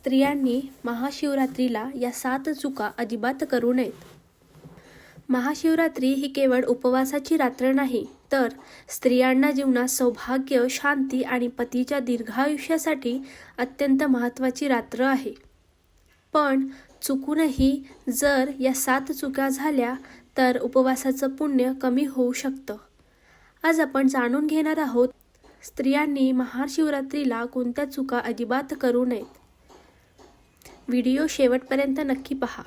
स्त्रियांनी महाशिवरात्रीला या 7 चुका अजिबात करू नयेत. महाशिवरात्री ही केवळ उपवासाची रात्र नाही, तर स्त्रियांना जीवनात सौभाग्य, शांती आणि पतीच्या दीर्घायुष्यासाठी अत्यंत महत्त्वाची रात्र आहे. पण चुकूनही जर या 7 चुका झाल्या तर उपवासाचं पुण्य कमी होऊ शकतं. आज आपण जाणून घेणार आहोत स्त्रियांनी महाशिवरात्रीला कोणत्या चुका अजिबात करू नयेत. व्हिडिओ शेवटपर्यंत नक्की पहा.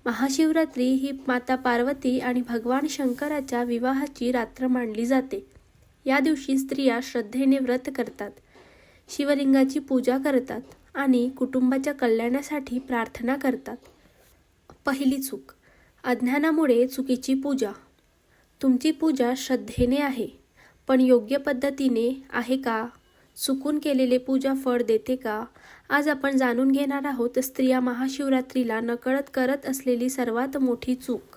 महाशिवरात्री ही माता पार्वती आणि भगवान शंकराच्या विवाहाची रात्र मानली जाते. या दिवशी स्त्रिया श्रद्धेने व्रत करतात, शिवलिंगाची पूजा करतात आणि कुटुंबाच्या कल्याणासाठी प्रार्थना करतात. पहिली चूक, अज्ञानामुळे चुकीची पूजा. तुमची पूजा श्रद्धेने आहे, पण योग्य पद्धतीने आहे का? चुकून केलेले पूजा फळ देते का? आज आपण जाणून घेणार आहोत स्त्रिया महाशिवरात्रीला नकळत करत असलेली सर्वात मोठी चूक.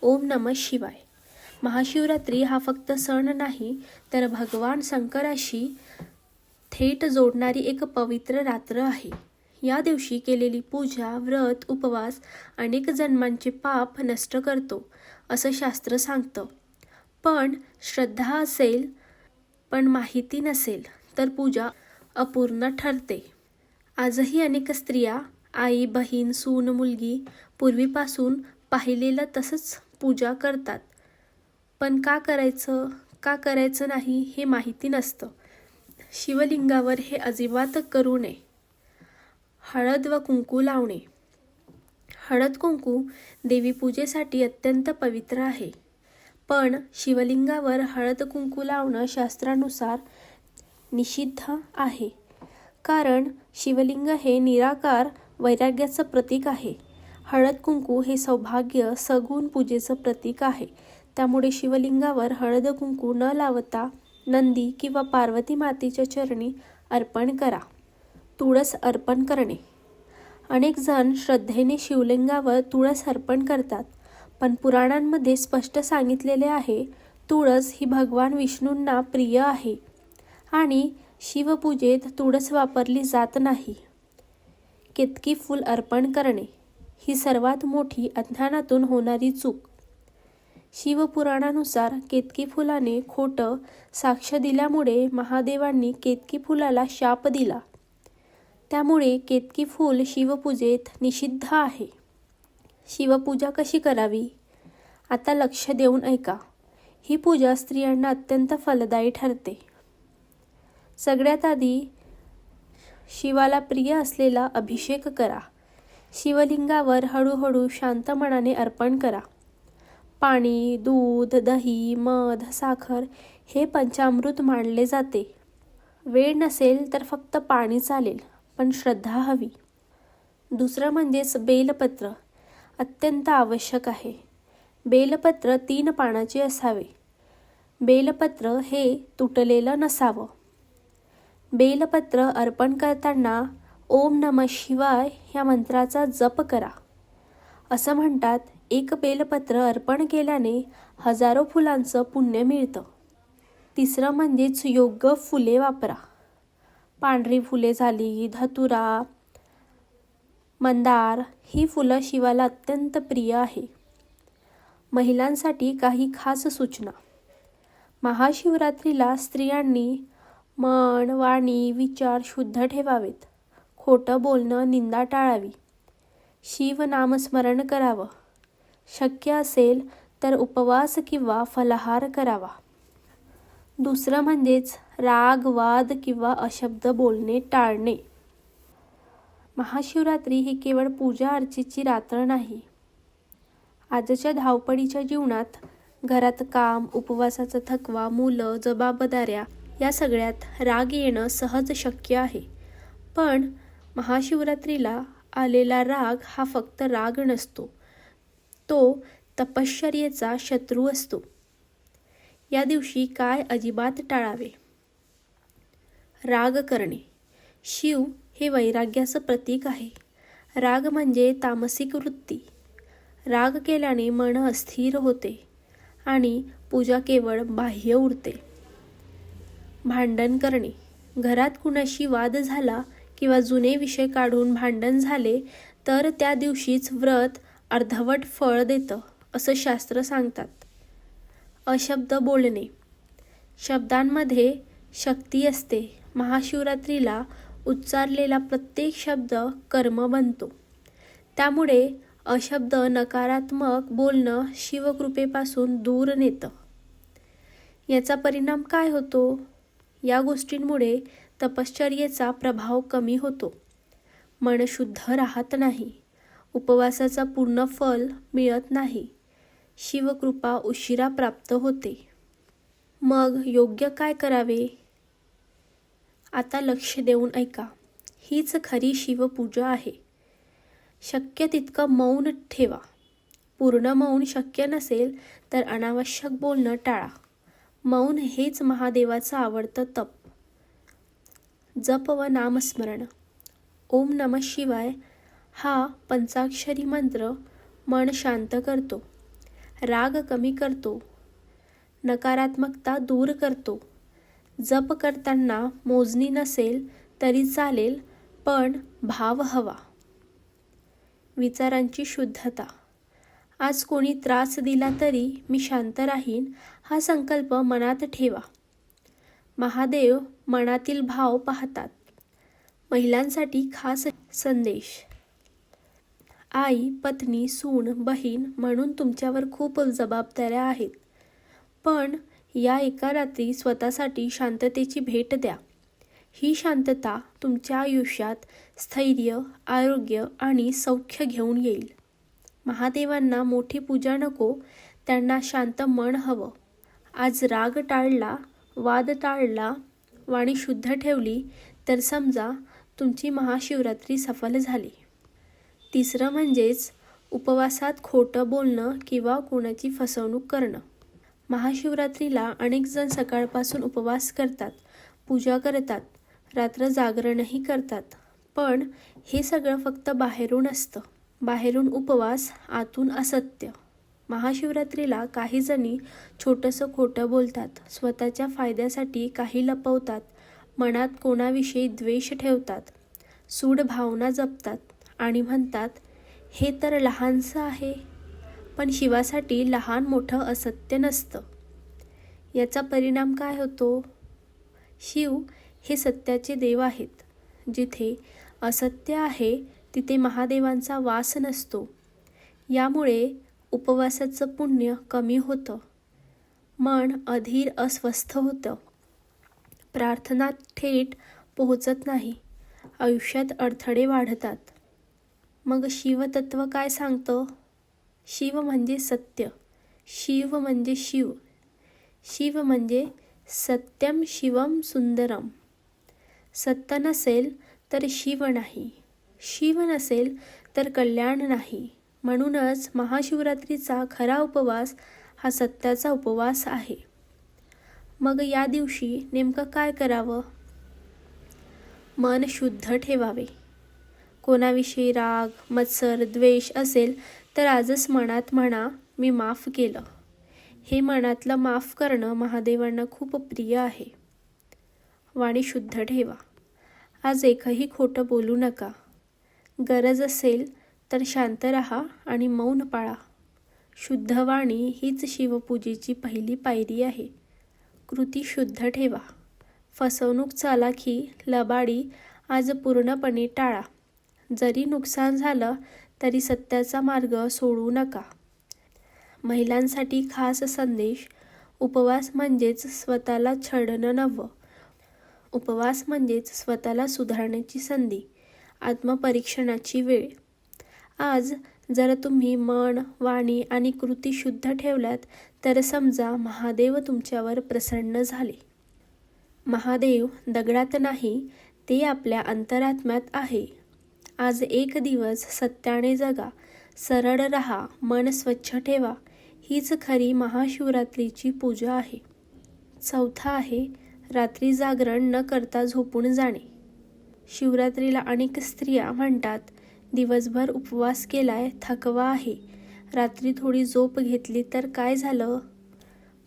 ओम नमः शिवाय. महाशिवरात्री हा फक्त सण नाही, तर भगवान शंकराशी थेट जोडणारी एक पवित्र रात्र आहे. या दिवशी केलेली पूजा, व्रत, उपवास अनेक जन्मांचे पाप नष्ट करतो, असं शास्त्र सांगतं. पण श्रद्धा असेल पण माहिती नसेल तर पूजा अपूर्ण ठरते. आजही अनेक स्त्रिया, आई, बहीण, सून, मुलगी पूर्वीपासून पाहिलेलं तसंच पूजा करतात. पण का करायचं नाही हे माहिती नसतं. शिवलिंगावर हे अजिबात करू नये. हळद व कुंकू लावणे. हळद कुंकू देवी पूजेसाठी अत्यंत पवित्र आहे. पण शिवलिंगावर हळद कुंकू लावणं शास्त्रानुसार निषिद्ध आहे. कारण शिवलिंग हे निराकार वैराग्याचं प्रतीक आहे. हळद कुंकू हे सौभाग्य, सगुण पूजेचं प्रतीक आहे. त्यामुळे शिवलिंगावर हळद कुंकू न लावता नंदी किंवा पार्वती मातेच्या चरणी अर्पण करा. तुळस अर्पण करणे. अनेक जण श्रद्धेने शिवलिंगावर तुळस अर्पण करतात, पण पुराणांमध्ये स्पष्ट सांगितलेले आहे, तुळस ही भगवान विष्णूंना प्रिय आहे आणि शिवपूजेत तुळस वापरली जात नाही. केतकी फूल अर्पण करणे ही सर्वात मोठी अज्ञानातून होणारी चूक. शिवपुराणानुसार केतकी फुलाने खोटं साक्ष दिल्यामुळे महादेवांनी केतकी फुलाला शाप दिला. त्यामुळे केतकी फूल शिवपूजेत निषिद्ध आहे. शिवपूजा कशी करावी? आता लक्ष देऊन ऐका. ही पूजा स्त्रियांना अत्यंत फलदायी ठरते. सगळ्यात आधी शिवाला प्रिय असलेला अभिषेक करा. शिवलिंगावर हळूहळू शांत मनाने अर्पण करा. पाणी, दूध, दही, मध, साखर हे पंचामृत मानले जाते. वेळ नसेल तर फक्त पाणी चालेल, पण श्रद्धा हवी. दुसरं म्हणजेच बेलपत्र अत्यंत आवश्यक आहे. बेलपत्र 3 पानाचे असावे. बेलपत्र हे तुटलेलं नसावं. बेलपत्र अर्पण करताना ओम नमः शिवाय या मंत्राचा जप करा. असं म्हणतात, एक बेलपत्र अर्पण केल्याने हजारो फुलांचं पुण्य मिळतं. तिसरं म्हणजेच योग्य फुले वापरा. पांढरी फुले झाली, धतुरा, मंदार ही फुलं शिवाला अत्यंत प्रिय आहे. महिलांसाठी काही खास सूचना. महाशिवरात्रीला स्त्रियांनी मन, वाणी, विचार शुद्ध ठेवावेत. खोटं बोलणं, निंदा टाळावी. शिवनामस्मरण करावं. शक्य असेल तर उपवास किंवा फलाहार करावा. दुसरं म्हणजेच राग, वाद किंवा अशब्द बोलणे टाळणे. महाशिवरात्री ही केवळ पूजा अर्चेची रात्र नाही. आजच्या धावपळीच्या जीवनात घरात काम, उपवासाचा थकवा, मुलं, जबाबदाऱ्या या सगळ्यात राग येणं सहज शक्य आहे. पण महाशिवरात्रीला आलेला राग हा फक्त राग नसतो, तो तपश्चर्येचा शत्रू असतो. या दिवशी काय अजिबात टाळावे? राग करणे. शिव हे वैराग्याचं प्रतीक आहे. राग म्हणजे तामसिक वृत्ती. राग केल्याने मन अस्थिर होते आणि पूजा केवळ बाह्य उरते. भांडण करणे. घरात कुणाशी वाद झाला किंवा जुने विषय काढून भांडण झाले तर त्या दिवशीच व्रत अर्धवट फळ देतं असं शास्त्र सांगतात. अशब्द बोलणे. शब्दांमध्ये शक्ती असते. महाशिवरात्रीला उच्चारलेला प्रत्येक शब्द कर्म बनतो. त्यामुळे अशब्द नकारात्मक बोलणं शिवकृपेपासून दूर नेतं. याचा परिणाम काय होतो? या गोष्टींमुळे तपश्चर्येचा प्रभाव कमी होतो. मन शुद्ध राहत नाही. उपवासाचा पूर्ण फल मिळत नाही. शिवकृपा उशिरा प्राप्त होते. मग योग्य काय करावे? आता लक्ष देऊन ऐका. हीच खरी शिवपूजा आहे. शक्य तितकं मौन ठेवा. पूर्ण मौन शक्य नसेल तर अनावश्यक बोलणं टाळा. मौन हेच महादेवाचं आवडतं तप. जप व नामस्मरण. ओम नमः शिवाय हा पंचाक्षरी मंत्र मन शांत करतो, राग कमी करतो, नकारात्मकता दूर करतो. जप करताना मोजणी नसेल तरी चालेल, पण भाव हवा. विचारांची शुद्धता. आज कोणी त्रास दिला तरी मी शांत राहीन हा संकल्प मनात ठेवा. महादेव मनातील भाव पाहतात. महिलांसाठी खास संदेश. आई, पत्नी, सून, बहीण म्हणून तुमच्यावर खूप जबाबदाऱ्या आहेत. पण या एका रात्री स्वतःसाठी शांततेची भेट द्या. ही शांतता तुमच्या आयुष्यात स्थैर्य, आरोग्य आणि सौख्य घेऊन येईल. महादेवांना मोठी पूजा नको, त्यांना शांत मन हवं. आज राग टाळला, वाद टाळला, वाणी शुद्ध ठेवली तर समजा तुमची महाशिवरात्री सफल झाली. तिसरं म्हणजेच उपवासात खोटं बोलणं किंवा कोणाची फसवणूक करणं. महाशिवरात्रीला अनेक जण सकाळपासून उपवास करतात, पूजा करतात, रात्र जागरणही करतात. पण हे सगळं फक्त बाहेरून असतं. बाहेरून उपवास, आतून असत्य. महाशिवरात्रीला काही जणी छोटंसं खोटं बोलतात, स्वतःच्या फायद्यासाठी काही लपवतात, मनात कोणाविषयी द्वेष ठेवतात, सूड भावना जपतात आणि म्हणतात हे तर लहानसं आहे. पण शिवासाठी लहान मोठं असत्य नसतं. याचा परिणाम काय होतो? शिव हे सत्याचे देव आहेत. जिथे असत्य आहे तिथे महादेवांचा वास नसतो. यामुळे उपवासाचं पुण्य कमी होतं. मन अधीर अस्वस्थ होतं. प्रार्थना थेट पोहोचत नाही. आयुष्यात अडथळे वाढतात. मग शिवतत्व काय सांगतं? शिव म्हणजे सत्य. शिव म्हणजे शिव. शिव म्हणजे सत्यम शिवम सुंदरम. सत्य नसेल तर शिव नाही. शिव नसेल तर कल्याण नाही. म्हणूनच महाशिवरात्रीचा खरा उपवास हा सत्याचा उपवास आहे. मग या दिवशी नेमकं काय करावं? मन शुद्ध ठेवावे. कोणाविषयी राग, मत्सर, द्वेष असेल तर आजच मनात म्हणा मी माफ केलं. हे मनातलं माफ करणं महादेवांना खूप प्रिय आहे. वाणी शुद्ध ठेवा. आज एकही खोटं बोलू नका. गरज असेल तर शांत राहा आणि मौन पाळा. शुद्ध वाणी हीच शिवपूजेची पहिली पायरी आहे. कृती शुद्ध ठेवा. फसवणूक, चालाखी, लबाडी आज पूर्णपणे टाळा. जरी नुकसान झालं तरी सत्याचा मार्ग सोडू नका. महिलांसाठी खास संदेश. उपवास म्हणजेच स्वतःला छळणं नव्हे. उपवास म्हणजेच स्वतःला सुधारण्याची संधी, आत्मपरीक्षणाची वेळ. आज जर तुम्ही मन, वाणी आणि कृती शुद्ध ठेवल्यात तर समजा महादेव तुमच्यावर प्रसन्न झाले. महादेव दगडात नाही, ते आपल्या अंतरात्म्यात आहे. आज एक दिवस सत्याने जगा, सरळ रहा, मन स्वच्छ ठेवा. हीच खरी महाशिवरात्रीची पूजा आहे. चौथा आहे रात्री जागरण न करता झोपून जाणे. शिवरात्रीला अनेक स्त्रिया म्हणतात दिवसभर उपवास केलाय, थकवा आहे, रात्री थोडी झोप घेतली तर काय झालं.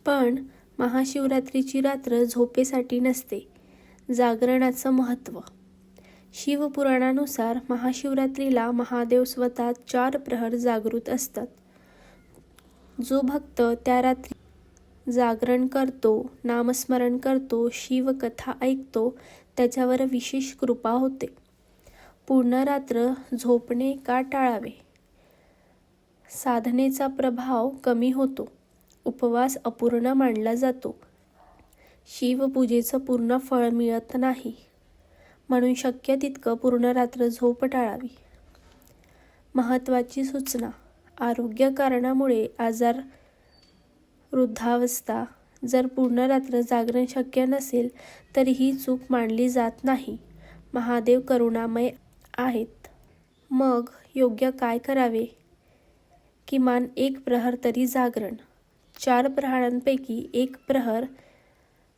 पण महाशिवरात्रीची रात्र झोपेसाठी नसते. जागरणाचं महत्त्व. शिवपुराणानुसार महाशिवरात्रीला महादेव स्वतः 4 प्रहर जागृत असतात. जो भक्त त्या रात्री जागरण करतो, नामस्मरण करतो, शिवकथा ऐकतो, त्याच्यावर विशेष कृपा होते. पूर्ण रात्र झोपणे का टाळावे? साधनेचा प्रभाव कमी होतो. उपवास अपूर्ण मानला जातो. शिवपूजेचं पूर्ण फळ मिळत नाही. म्हणून शक्य तितकं पूर्ण रात्र झोप टाळावी. महत्त्वाची सूचना: आरोग्य कारणामुळे आजार, वृद्धावस्था, जर पूर्ण रात्र जागरण शक्य नसेल तर ही चूक मानली जात नाही. महादेव करुणामय आहेत. मग योग्य काय करावे? किमान 1 प्रहर तरी जागरण. 4 प्रहरांपैकी 1 प्रहर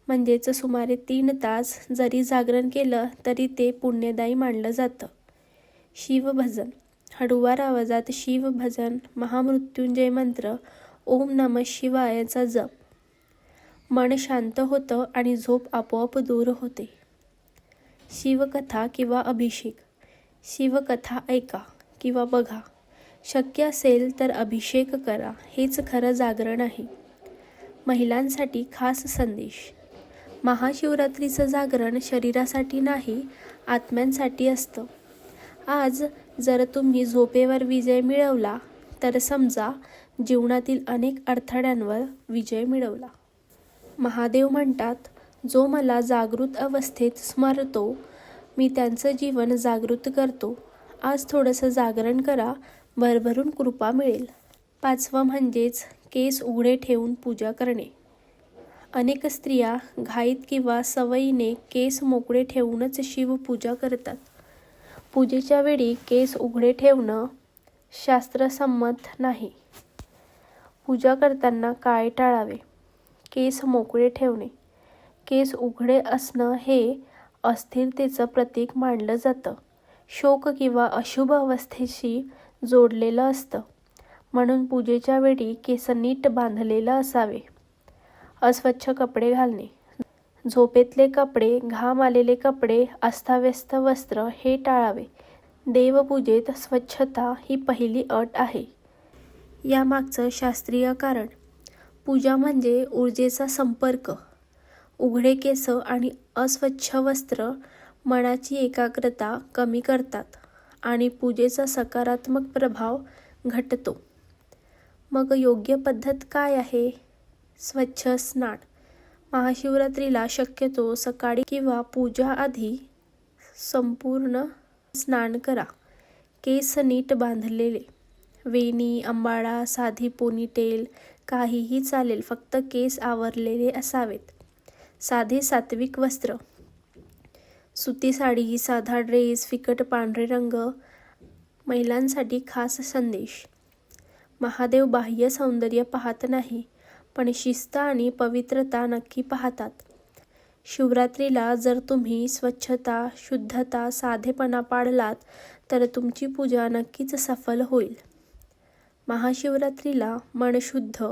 म्हणजेच सुमारे 3 तास जरी जागरण केलं तरी ते पुण्यदायी मानलं जातं. शिवभजन: हळुवार आवाजात शिवभजन, महामृत्युंजय मंत्र, ओम नमः शिवायचा जप. मन शांत होतं आणि झोप आपोआप दूर होते. शिवकथा किंवा अभिषेक: शिवकथा ऐका किंवा बघा. शक्य असेल तर अभिषेक करा. हेच खरं जागरण आहे. महिलांसाठी खास संदेश: महाशिवरात्रीचं जागरण शरीरासाठी नाही, आत्म्यांसाठी असतं. आज जर तुम्ही झोपेवर विजय मिळवला तर समजा जीवनातील अनेक अडथळ्यांवर विजय मिळवला. महादेव म्हणतात, जो मला जागृत अवस्थेत स्मरतो, मी त्यांचं जीवन जागृत करतो. आज थोडंसं जागरण करा, भरभरून कृपा मिळेल. 5वं म्हणजेच केस उघडे ठेवून पूजा करणे. अनेक स्त्रिया घाईत किंवा सवयीने केस मोकळे ठेवूनच शिवपूजा करतात. पूजेच्या वेळी केस उघडे ठेवणं शास्त्रसंमत नाही. पूजा करताना काय टाळावे? केस मोकळे ठेवणे. केस उघडे असणं हे अस्थिरतेचं प्रतीक मानलं जातं. शोक किंवा अशुभ अवस्थेशी जोडलेलं असतं. म्हणून पूजेच्या वेळी केस नीट बांधलेलं असावे. अस्वच्छ कपडे घालणे. झोपेतले कपडे, घाम आलेले कपडे, अस्ताव्यस्त वस्त्र हे टाळावे. देवपूजेत स्वच्छता ही पहिली अट आहे. यामागचं शास्त्रीय कारण: पूजा म्हणजे ऊर्जेचा संपर्क. उघडे केस आणि अस्वच्छ वस्त्र मनाची एकाग्रता कमी करतात आणि पूजेचा सकारात्मक प्रभाव घटतो. मग योग्य पद्धत काय आहे? स्वच्छ स्नान. महाशिवरात्रीला शक्यतो सकाळी किंवा पूजा आधी संपूर्ण स्नान करा. केस नीट बांधलेले. वेणी, अंबाडा, साधी पोनीटेल काहीही चालेल, फक्त केस आवरलेले असावेत. साधे सात्विक वस्त्र. सुती साडी, साधा ड्रेस, फिकट पांढरे रंग. महिलांसाठी खास संदेश: महादेव बाह्य सौंदर्य पाहत नाही, पण शिस्त आणि पवित्रता नक्की पाहतात. शिवरात्रीला जर तुम्ही स्वच्छता, शुद्धता, साधेपणा पाळलात तर तुमची पूजा नक्कीच सफल होईल. महाशिवरात्रीला मन शुद्ध,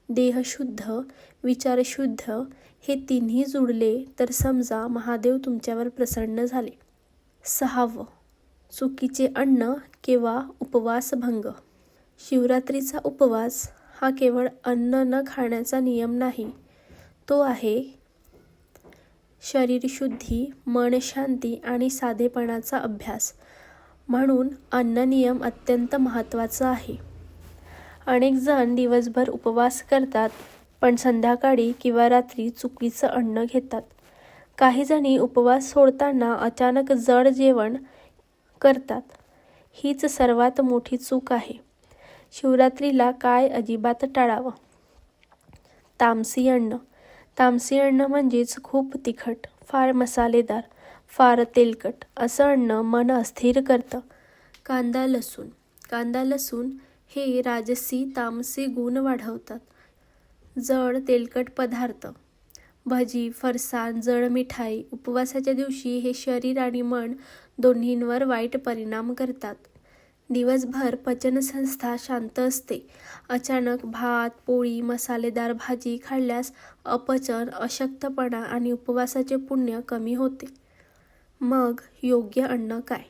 देह शुद्ध, विचार शुद्ध हे तिन्ही जुळले तर समजा महादेव तुमच्यावर प्रसन्न झाले. 6वं, चुकीचे अन्न किंवा उपवास भंग. शिवरात्रीचा उपवास हा केवळ अन्न न खाण्याचा नियम नाही, तो आहे शरीरशुद्धी, मन शांती आणि साधेपणाचा अभ्यास. म्हणून अन्न नियम अत्यंत महत्त्वाचा आहे. अनेक जण दिवसभर उपवास करतात पण संध्याकाळी किंवा रात्री चुकीचं अन्न घेतात. काही जणी उपवास सोडताना अचानक जड जेवण करतात. हीच सर्वात मोठी चूक आहे. शिवरात्रीला काय अजिबात टाळावं? तामसी अन्न. तामसी अन्न म्हणजेच खूप तिखट, फार मसालेदार, फार तेलकट असं अन्न मन अस्थिर करतं. कांदा, लसूण. कांदा, लसूण हे राजसी, तामसी गुण वाढवतात. जड तेलकट पदार्थ, भजी, फरसाण, जड मिठाई उपवासाच्या दिवशी हे शरीर आणि मन दोन्हींवर वाईट परिणाम करतात. दिवसभर पचनसंस्था शांत असते. अचानक भात, पोळी, मसालेदार भाजी खाल्ल्यास अपचन, अशक्तपणा आणि उपवासाचे पुण्य कमी होते. मग योग्य अन्न काय?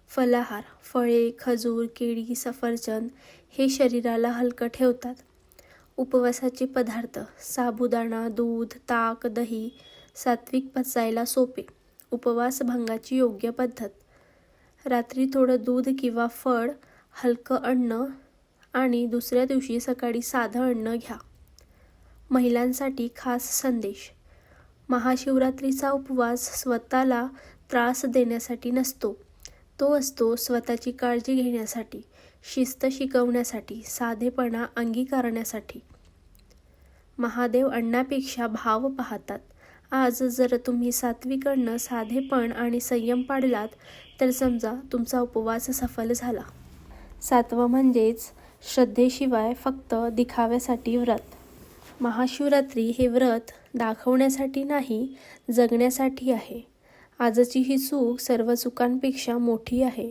फलाहार, फळे, खजूर, केळी, सफरचंद हे शरीराला हलकं ठेवतात. उपवासाचे पदार्थ, साबुदाणा, दूध, ताक, दही सात्विक, पचायला सोपे. उपवास भंगाची योग्य पद्धत. रात्री थोडं दूध किंवा फळ, हलकं अन्न आणि दुसऱ्या दिवशी सकाळी साधं अन्न घ्या. महिलांसाठी खास संदेश. महाशिवरात्रीचा उपवास स्वतःला त्रास देण्यासाठी नसतो. तो असतो स्वतःची काळजी घेण्यासाठी, शिस्त शिकवण्यासाठी, साधेपणा अंगीकारण्यासाठी. महादेव अन्नापेक्षा भाव पाहतात. आज जर तुम्ही सात्विक अन्न, साधेपण आणि संयम पाळलात तर समजा तुमचा उपवास सफल झाला. 7वं म्हणजेच श्रद्धेशिवाय फक्त दिखाव्यासाठी व्रत. महाशिवरात्री हे व्रत दाखवण्यासाठी नाही, जगण्यासाठी आहे. आजची ही चूक सर्व चुकांपेक्षा मोठी आहे,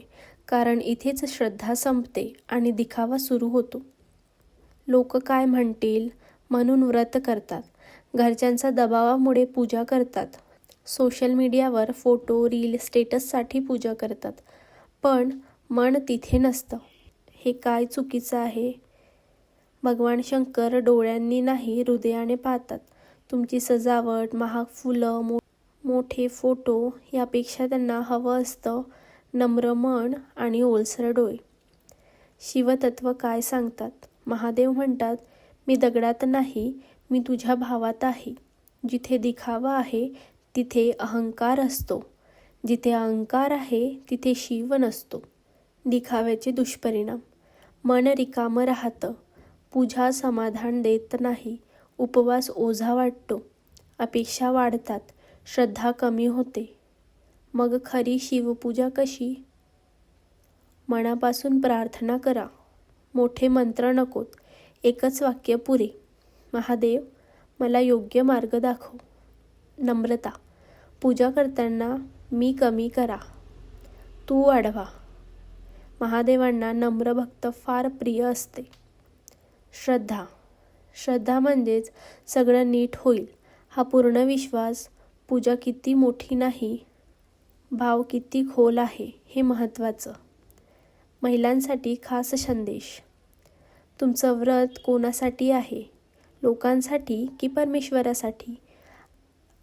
कारण इथेच श्रद्धा संपते आणि दिखावा सुरू होतो. लोक काय म्हणतील म्हणून व्रत करतात. घरच्यांच्या दबावामुळे पूजा करतात. सोशल मीडियावर फोटो, रील, स्टेटससाठी पूजा करतात. पण मन तिथे नसतं. हे काय चुकीचं आहे? भगवान शंकर डोळ्यांनी नाही, हृदयाने पाहतात. तुमची सजावट, महाग फुलं, मोठे फोटो यापेक्षा त्यांना हवं असतं नम्र मन आणि ओलसर डोळे. शिवतत्व काय सांगतात? महादेव म्हणतात, मी दगडात नाही, मी तुझ्या भावात आहे. जिथे दिखावा आहे तिथे अहंकार असतो. जिथे अहंकार आहे तिथे शिव नसतो. दिखाव्याचे दुष्परिणाम. मन रिकामं राहतं. पूजा समाधान देत नाही. उपवास ओझा वाटतो. अपेक्षा वाढतात. श्रद्धा कमी होते. मग खरी शिवपूजा कशी? मनापासून प्रार्थना करा. मोठे मंत्र नकोत. एकच वाक्य पुरे. महादेव, मला योग्य मार्ग दाखव. नम्रता. पूजा करताना मी कमी करा, तू वाढवा. महादेवांना नम्र भक्त फार प्रिय असते. श्रद्धा. श्रद्धा म्हणजेच सगळं नीट होईल हा पूर्ण विश्वास. पूजा किती मोठी नाही, भाव किती खोल आहे हे महत्त्वाचं. महिलांसाठी खास संदेश. तुमचं व्रत कोणासाठी आहे? लोकांसाठी की परमेश्वरासाठी?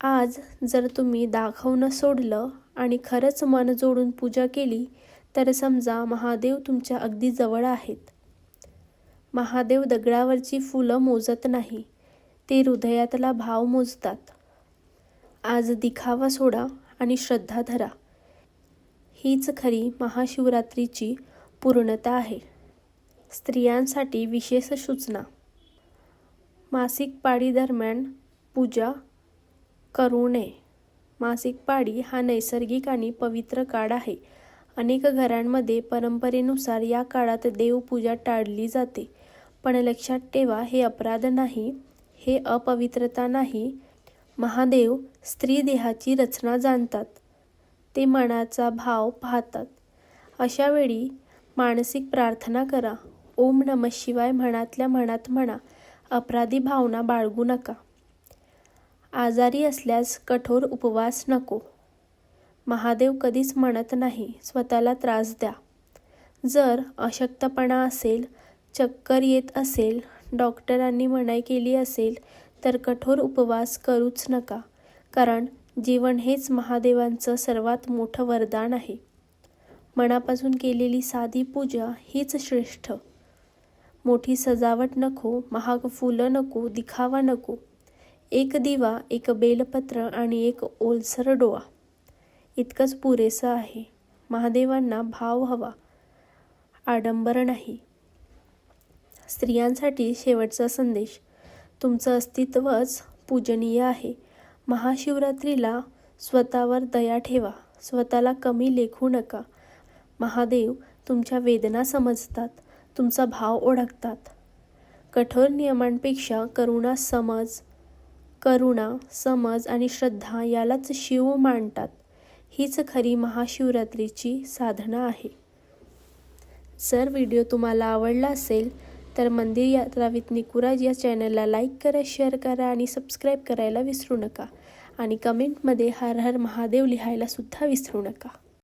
आज जर तुम्ही दाखवणं सोडलं आणि खरंच मन जोडून पूजा केली तर समजा महादेव तुमच्या अगदी जवळ आहेत. महादेव दगडावरची फुलं मोजत नाही, ते हृदयातला भाव मोजतात. आज दिखावा सोडा आणि श्रद्धा धरा. हीच खरी महाशिवरात्रीची पूर्णता आहे. स्त्रियांसाठी विशेष सूचना. मासिक पाळी दरम्यान पूजा करू नये. मासिक पाळी हा नैसर्गिक आणि पवित्र काळ आहे. अनेक घरांमध्ये परंपरेनुसार या काळात देवपूजा टाळली जाते. पण लक्षात ठेवा, हे अपराध नाही, हे अपवित्रता नाही. महादेव स्त्री देहाची रचना जाणतात. ते मनाचा भाव पाहतात. अशा वेळी मानसिक प्रार्थना करा. ओम नमः शिवाय मनातल्या मनात म्हणा. अपराधी भावना बाळगू नका. आजारी असल्यास कठोर उपवास नको. महादेव कधीच म्हणत नाही स्वतःला त्रास द्या. जर अशक्तपणा असेल, चक्कर येत असेल, डॉक्टरांनी मनाई केली असेल तर कठोर उपवास करूच नका. कारण जीवन हेच महादेवांचं सर्वात मोठं वरदान आहे. मनापासून केलेली साधी पूजा हीच श्रेष्ठ. मोठी सजावट नको, महाग फुलं नको, दिखावा नको. एक दिवा, एक बेलपत्र आणि एक ओलसर डोळा, इतकंच पुरेसं आहे. महादेवांना भाव हवा, आडंबर नाही. स्त्रियांसाठी शेवटचा संदेश. तुमचं अस्तित्वच पूजनीय आहे. महाशिवरात्रीला स्वतःवर दया ठेवा. स्वतःला कमी लेखू नका. महादेव तुमच्या वेदना समजतात, तुमचा भाव ओळखतात. कठोर नियमांपेक्षा करुणा, समज आणि श्रद्धा यालाच शिव मानतात. हीच खरी महाशिवरात्रीची साधना आहे. जर व्हिडिओ तुम्हाला आवडला असेल तर मंदिर यात्रा विथ निकुराज या चॅनलला लाईक करा, शेअर करा आणि सबस्क्राईब करायला विसरू नका. आणि कमेंटमध्ये हर हर महादेव लिहायला सुद्धा विसरू नका.